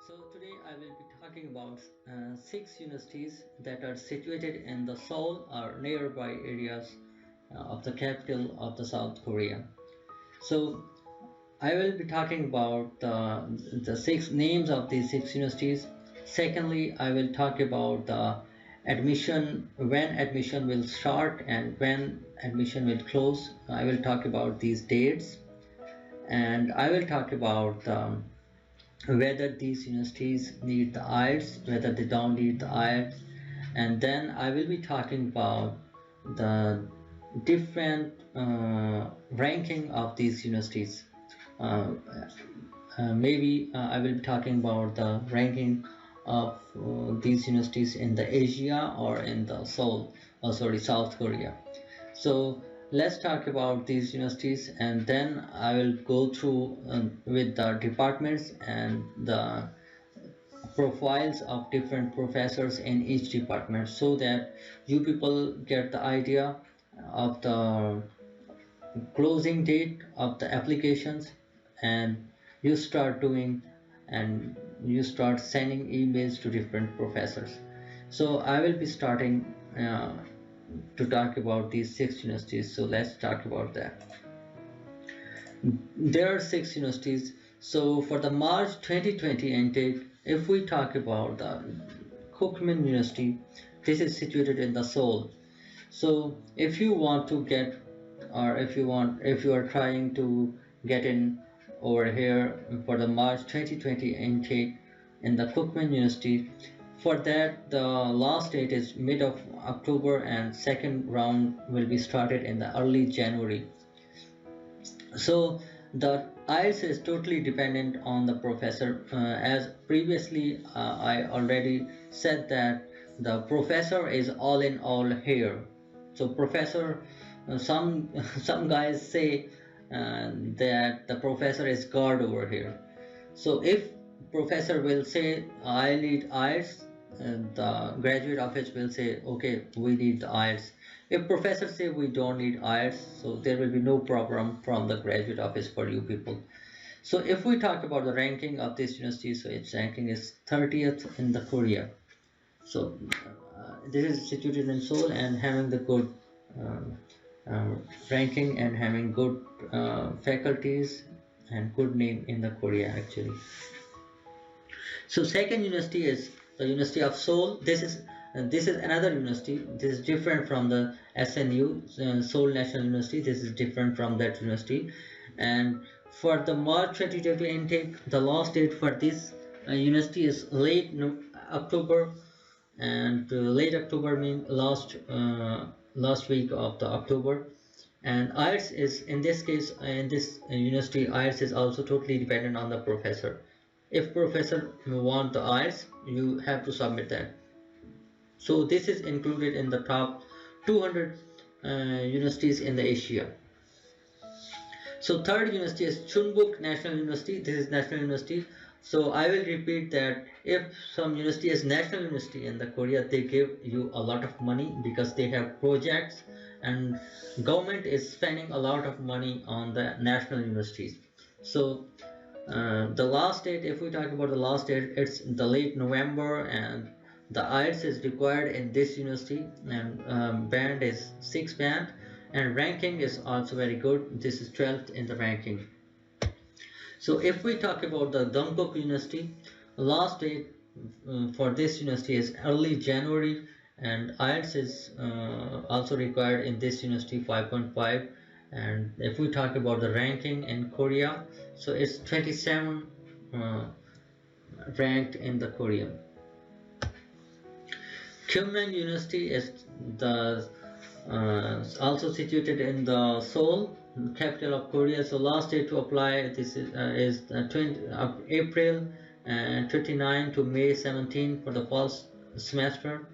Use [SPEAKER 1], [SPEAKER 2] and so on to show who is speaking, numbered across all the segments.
[SPEAKER 1] So today I will be talking about six universities that are situated in the Seoul or nearby areas of the capital of the South Korea. So I will be talking about the six names of these six universities. Secondly, I will talk about the admission, when admission will start and when admission will close. I will talk about these dates, and I will talk about whether these universities need the IELTS, whether they don't need the IELTS, and then I will be talking about the different ranking of these universities. Uh, maybe I will be talking about the ranking of these universities in the Asia or in the South Korea. So let's talk about these universities, and then I will go through with the departments and the profiles of different professors in each department, so that you people get the idea of the closing date of the applications, and you start doing and you start sending emails to different professors. So I will be starting to talk about these six universities. So let's talk about that. There are six universities. So for the March 2020 intake, if we talk about the Kookmin University, this is situated in the Seoul. So if you want to get, or if you are trying to get in over here for the March 2020 intake in the Kookmin University, for that the last date is mid of October and second round will be started in the early January. So the IELTS is totally dependent on the professor. As previously I already said that the professor is all in all here. So professor, some some guys say that the professor is God over here. So if professor will say I need IELTS, and the graduate office will say okay, we need the IELTS. If professors say we don't need IELTS, so there will be no problem from the graduate office for you people. So if we talk about the ranking of this university, so its ranking is 30th in the Korea. So this is situated in Seoul and having the good um, ranking and having good faculties and good name in the Korea actually. So second university is the University of Seoul. This is another university. This is different from the SNU, Seoul National University. This is different from that university. And for the March 2020 intake, the last date for this university is late October, and late October means last week of the October. And IELTS is, in this case, in this university, IELTS is also totally dependent on the professor. If professor want the IELTS, you have to submit that. So this is included in the top 200 universities in the Asia. So third university is Chungbuk National University. This is national university. So I will repeat that if some university is national university in the Korea, they give you a lot of money because they have projects, and government is spending a lot of money on the national universities. So the last date, if we talk about the last date, it's the late November, and the IELTS is required in this university, and band is 6 band, and ranking is also very good. This is 12th in the ranking. So if we talk about the Dongguk University, last date for this university is early January, and IELTS is also required in this university 5.5. And if we talk about the ranking in Korea, so it's 27 ranked in the Korea. Kyungnaeng University is the also situated in the Seoul, capital of Korea. So last day to apply this is 20 April 29 to May 17 for the first semester,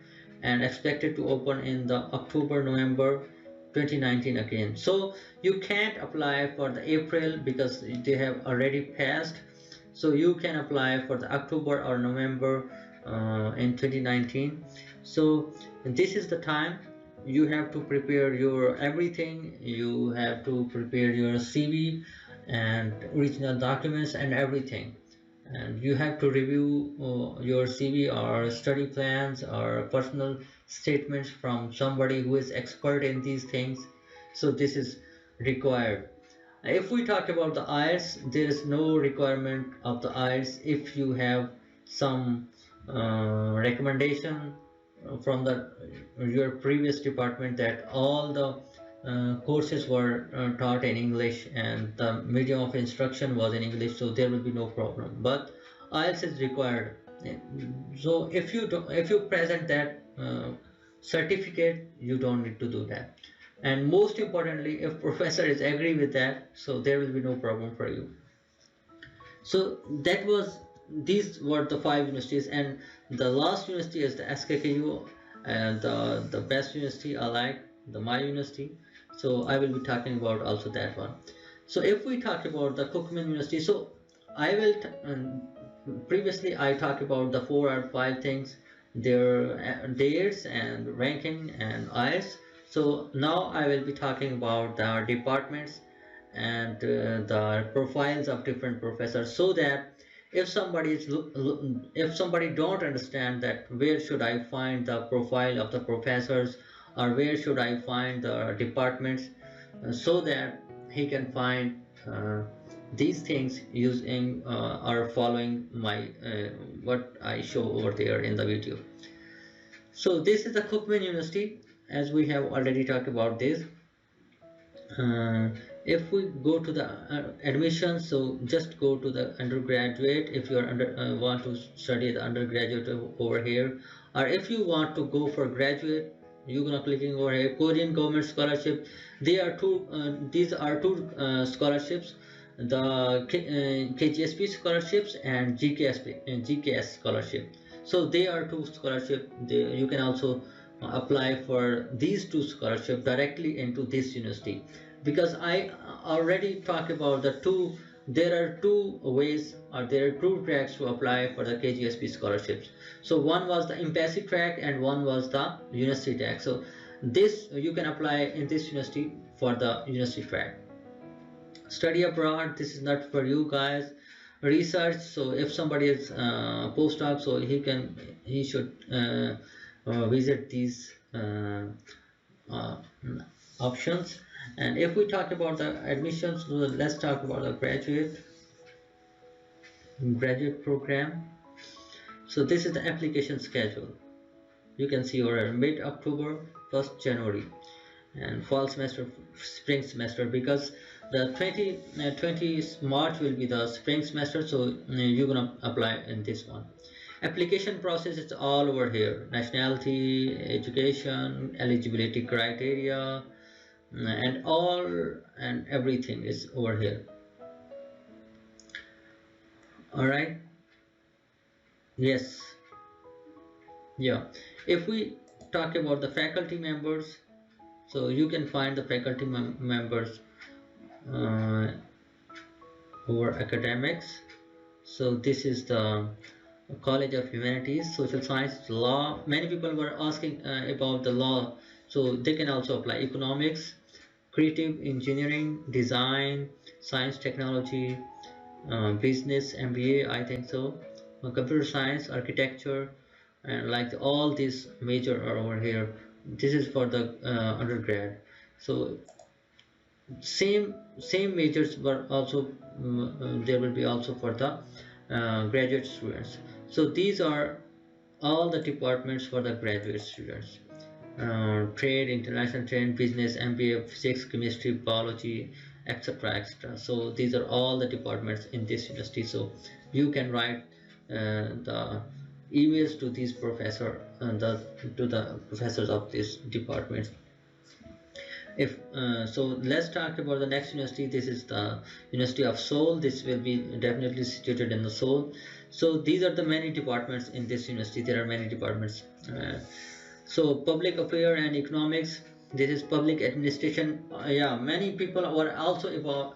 [SPEAKER 1] and expected to open in the October-November 2019 again. So you can't apply for the April because they have already passed. So you can apply for the October or November in 2019. So this is the time you have to prepare your everything. You have to prepare your CV and original documents and everything. and you have to review your CV or study plans or personal statements from somebody who is expert in these things. So this is required. If we talk about the IELTS, there is no requirement of the IELTS if you have some recommendation from your previous department that all the courses were taught in English and the medium of instruction was in English, so there will be no problem. But IELTS is required. So if you present that certificate, you don't need to do that. And most importantly, if professor is agree with that, so there will be no problem for you. So that was, these were the 5 universities, and the last university is the SKKU, and the best university I like, the my university. So I will be talking about also that one. So if we talk about the Cookman University, so I will previously I talked about the 4 or 5 things, their dates and ranking and IELTS. So now I will be talking about the departments and the profiles of different professors, so that if somebody is if somebody don't understand that where should I find the profile of the professors or where should I find the departments, so that he can find these things using or following my what I show over there in the video. So this is the Cookman University, as we have already talked about this. If we go to the admissions, so just go to the undergraduate if you are want to study the undergraduate over here, or if you want to go for graduate, you're gonna clicking over here Korean government scholarship. They are two these are two scholarships, the KGSP scholarships and GKS scholarship. So they are two scholarships. You can also apply for these two scholarships directly into this university, because I already talked about the two. There are two ways, or there are two tracks to apply for the KGSP scholarships. So one was the embassy track and one was the university track. So this you can apply in this university for the university track. Study abroad, this is not for you guys. Research, so if somebody is postdoc, so he should visit these uh, options. And if we talk about the admissions, so let's talk about the graduate program. So this is the application schedule. You can see over mid-October, 1st January, and fall semester, spring semester, because the 20 March will be the spring semester, so you're gonna apply in this one. Application process is all over here: nationality, education, eligibility criteria, and all and everything is over here. All right. Yes. Yeah. If we talk about the faculty members, so you can find the faculty members over academics. So this is the College of Humanities, Social Science, Law. Many people were asking about the law, so they can also apply. Economics, creative engineering, design, science, technology, business, MBA, I think so. Computer science, architecture, and like all these major are over here. This is for the undergrad. So same majors were also there will be also for the graduate students. So these are all the departments for the graduate students: trade, international trade, business, MBA, physics, chemistry, biology, etc, etc. So these are all the departments in this university. So you can write the emails to these professor and to the professors of this department. If so, let's talk about the next university. This is the University of Seoul. This will be definitely situated in the Seoul. So these are the many departments in this university. There are many departments. So public affairs and economics, this is public administration. Yeah, many people were also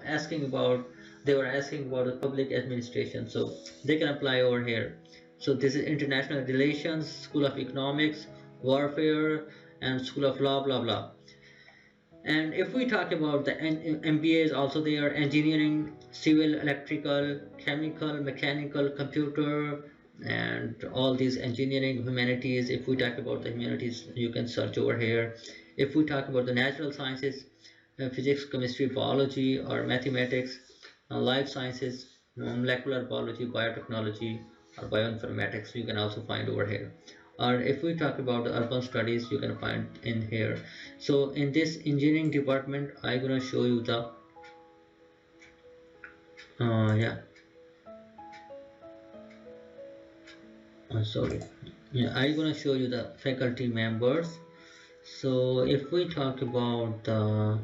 [SPEAKER 1] asking about the public administration, so they can apply over here. So this is international relations, School of Economics, warfare, and School of Law, blah blah. And if we talk about the MBAs, also they are engineering, civil, electrical, chemical, mechanical, computer, and all these engineering, humanities. If we talk about the humanities, you can search over here. If we talk about the natural sciences, physics, chemistry, biology, or mathematics, life sciences, molecular biology, biotechnology, or bioinformatics, you can also find over here. Or if we talk about the urban studies, you can find in here. So in this engineering department, I'm gonna show you the yeah sorry, yeah, I'm gonna show you the faculty members. So if we talk about the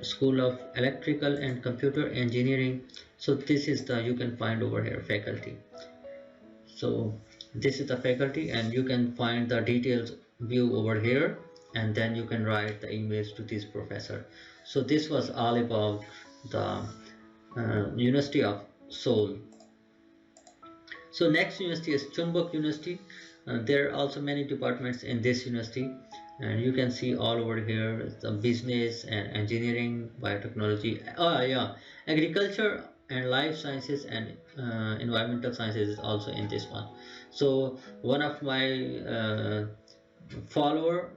[SPEAKER 1] School of Electrical and Computer Engineering, so this is the, you can find over here faculty. So this is the faculty, and you can find the details view over here, and then you can write the emails to this professor. So this was all about the University of Seoul. So next university is Chunbok University. There are also many departments in this university, and you can see all over here the business and engineering, biotechnology, oh yeah, agriculture and life sciences, and environmental sciences is also in this one. So one of my follower,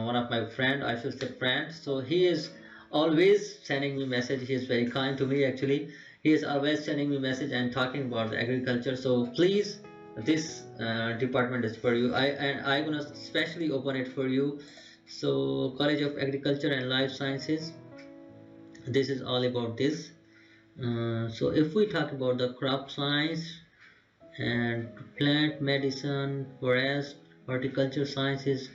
[SPEAKER 1] one of my friend, I should say friend, so he is always sending me message. He is very kind to me actually. He is always sending me message and talking about the agriculture. So please, this department is for you. I'm gonna specially open it for you. So College of Agriculture and Life Sciences, this is all about this. So if we talk about the crop science and plant medicine, forest, horticulture sciences,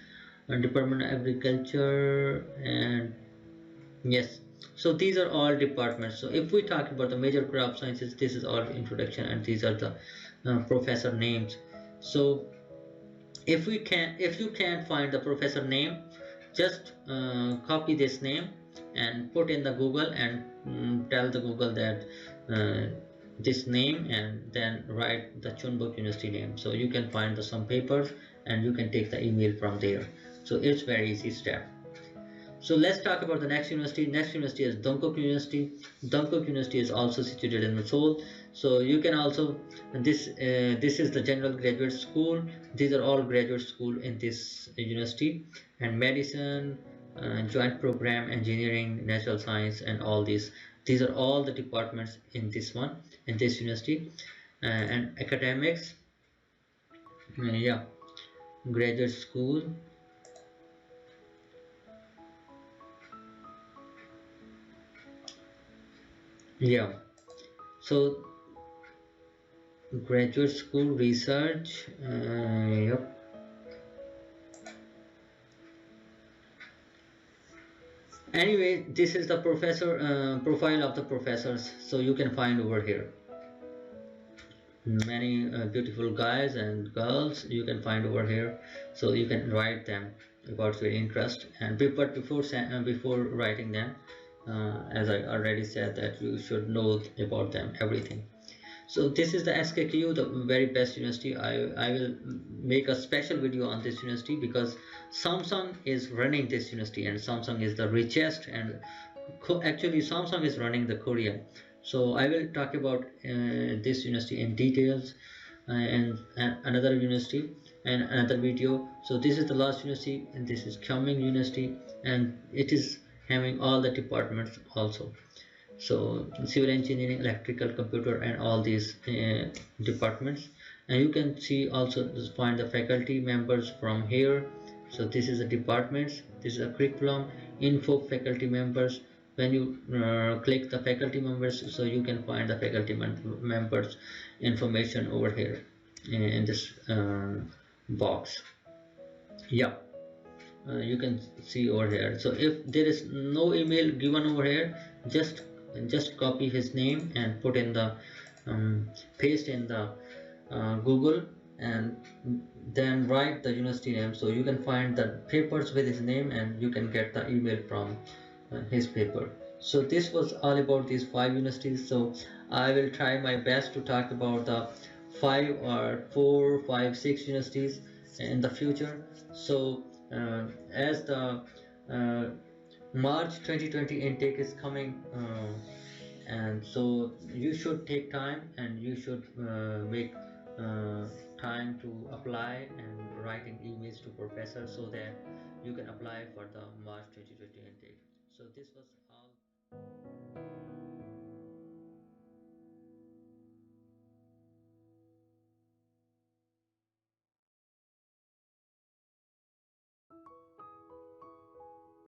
[SPEAKER 1] and Department of Agriculture, and yes, so these are all departments. So if we talk about the major crop sciences, this is all introduction, and these are the professor names. So if you can't find the professor name, just copy this name and put in the Google, and tell the Google that this name, and then write the Chunbok University name. So you can find some papers, and you can take the email from there. So it's very easy step. So let's talk about the next university. Next university is Dongkok University. Dongkok University is also situated in Seoul. So you can also, this is the general graduate school. These are all graduate school in this university, and medicine, joint program, engineering, natural science, and all these. These are all the departments in this one, in this university, and academics. Yeah, graduate school. Yeah. So graduate school research, yep. Anyway, this is the professor profile of the professors, so you can find over here many beautiful guys and girls you can find over here. So you can write them about your interest, and before writing them, as I already said, that you should know about them everything. So this is the SKQ, the very best university. I will make a special video on this university, because Samsung is running this university, and Samsung is the richest, and actually Samsung is running the Korea. So I will talk about this university in details, and another university and another video. So this is the last university, and this is Kyungmin University, and it is having all the departments also. So civil engineering, electrical, computer, and all these departments. And you can see also, find the faculty members from here. So this is the departments, this is a curriculum, info, faculty members. When you click the faculty members, so you can find the faculty members information over here in this box. Yeah, you can see over here. So if there is no email given over here, just copy his name and put in the paste in the Google, and then write the university name. So you can find the papers with his name, and you can get the email from his paper. So this was all about these 5 universities. So I will try my best to talk about the 5 or 4, 5, 6 universities in the future. So as the March 2020 intake is coming, and so you should take time and you should make time to apply and writing emails to professors so that you can apply for the March 2020 intake. So this was all.